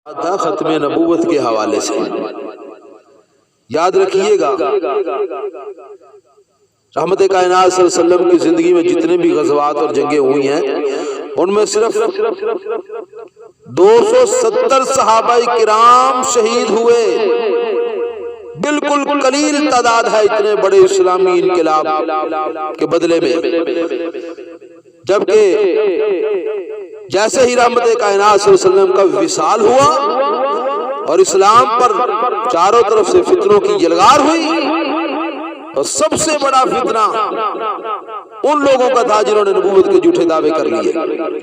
تھا ختم نبوت کے حوالے سے۔ یاد رکھیے گا رحمت کائنات صلی اللہ علیہ وسلم کی زندگی میں جتنے بھی غزوات اور جنگیں ہوئی ہیں ان میں صرف 270 صحابہ کرام شہید ہوئے، بالکل قلیل تعداد ہے اتنے بڑے اسلامی انقلاب کے بدلے میں۔ جبکہ جیسے ہی رحمت کائنات صلی اللہ علیہ وسلم کا وصال ہوا اور اسلام پر چاروں طرف سے فتنوں کی یلغار ہوئی، اور سب سے بڑا فتنہ ان لوگوں کا تھا جنہوں نے نبوت کے جھوٹے دعوے کر لیے۔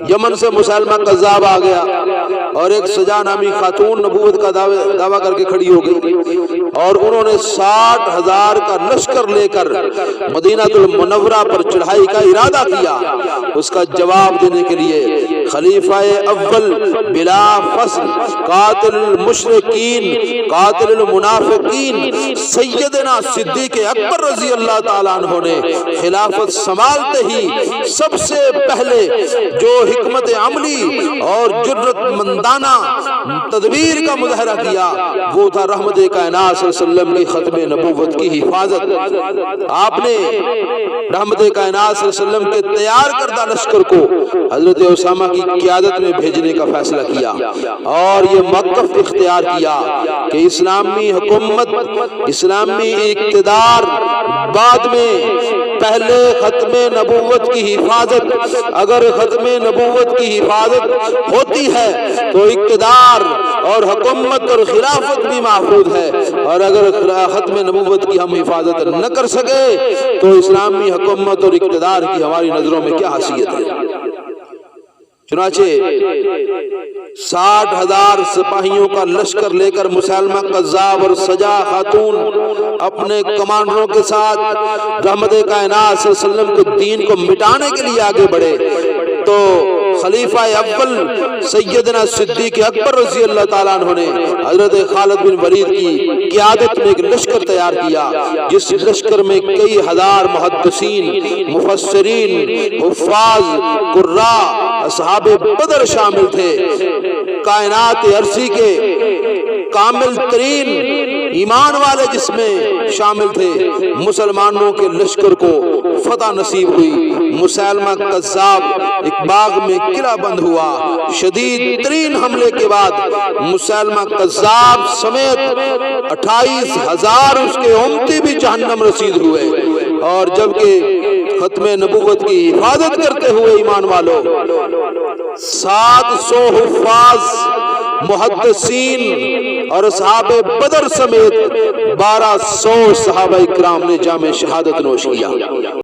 یمن سے مسلمہ کذاب آ گیا اور ایک سجا نامی خاتون نبوت کا دعویٰ کر کے کھڑی ہو گئی، اور انہوں نے 60,000 کا لشکر لے کر مدینہ المنورہ پر چڑھائی کا ارادہ کیا۔ اس کا جواب دینے کے لیے خلیفہ اول بلا فصل قاتل المشرکین قاتل المنافقین سیدنا صدیق اکبر رضی اللہ تعالیٰ عنہ نے خلافت سنبھالتے ہی سب سے پہلے جو حکمت عملی اور جرت مندانہ تدبیر کا مظاہرہ کیا وہ تھا رحمت کائنات صلی اللہ علیہ وسلم کی ختم نبوت کی حفاظت۔ آپ نے رحمت کائنات صلی اللہ علیہ وسلم کے تیار کردہ لشکر کو حضرت اسامہ کی قیادت میں بھیجنے کا فیصلہ کیا، اور یہ موقف اختیار کیا کہ اسلامی حکومت اسلامی اقتدار بعد میں پہلے ختم نبوت کی حفاظت، اگر ختم نبوت کی حفاظت ہوتی ہے تو اقتدار اور حکومت اور خلافت بھی محفوظ ہے، اور اگر ختم نبوت کی ہم حفاظت نہ کر سکے تو اسلامی حکومت اور اقتدار کی ہماری نظروں میں کیا حیثیت ہے۔ چنانچہ 60,000 سپاہیوں کا لشکر لے کر مسلمہ کذاب اور سجا خاتون اپنے کمانڈروں کے ساتھ رحمت کائنات صلی اللہ علیہ وسلم کے دین کو مٹانے کے لیے آگے بڑھے، تو خلیفہ اول سیدنا صدیق اکبر رضی اللہ تعالیٰ عنہ نے حضرت خالد بن ولید کی قیادت میں ایک لشکر تیار کیا، جس لشکر میں کئی ہزار محدثین، مفسرین، حفاظ، قراء، اصحاب بدر شامل تھے۔ کائنات عرصی کے کامل ترین ایمان والے جس میں شامل تھے۔ مسلمانوں کے لشکر کو فتح نصیب ہوئی۔ مسلمہ کذاب ایک باغ میں قلعہ بند ہوا۔ شدید ترین حملے کے بعد مسلمہ کذاب سمیت 28,000 اس کے امتی بھی جہنم رسید ہوئے، اور جبکہ ختم نبوت کی حفاظت کرتے ہوئے ایمان والوں 700 حفاظ، محدثین اور اصحاب بدر سمیت 1200 صحابہ کرام نے جام شہادت نوش کیا۔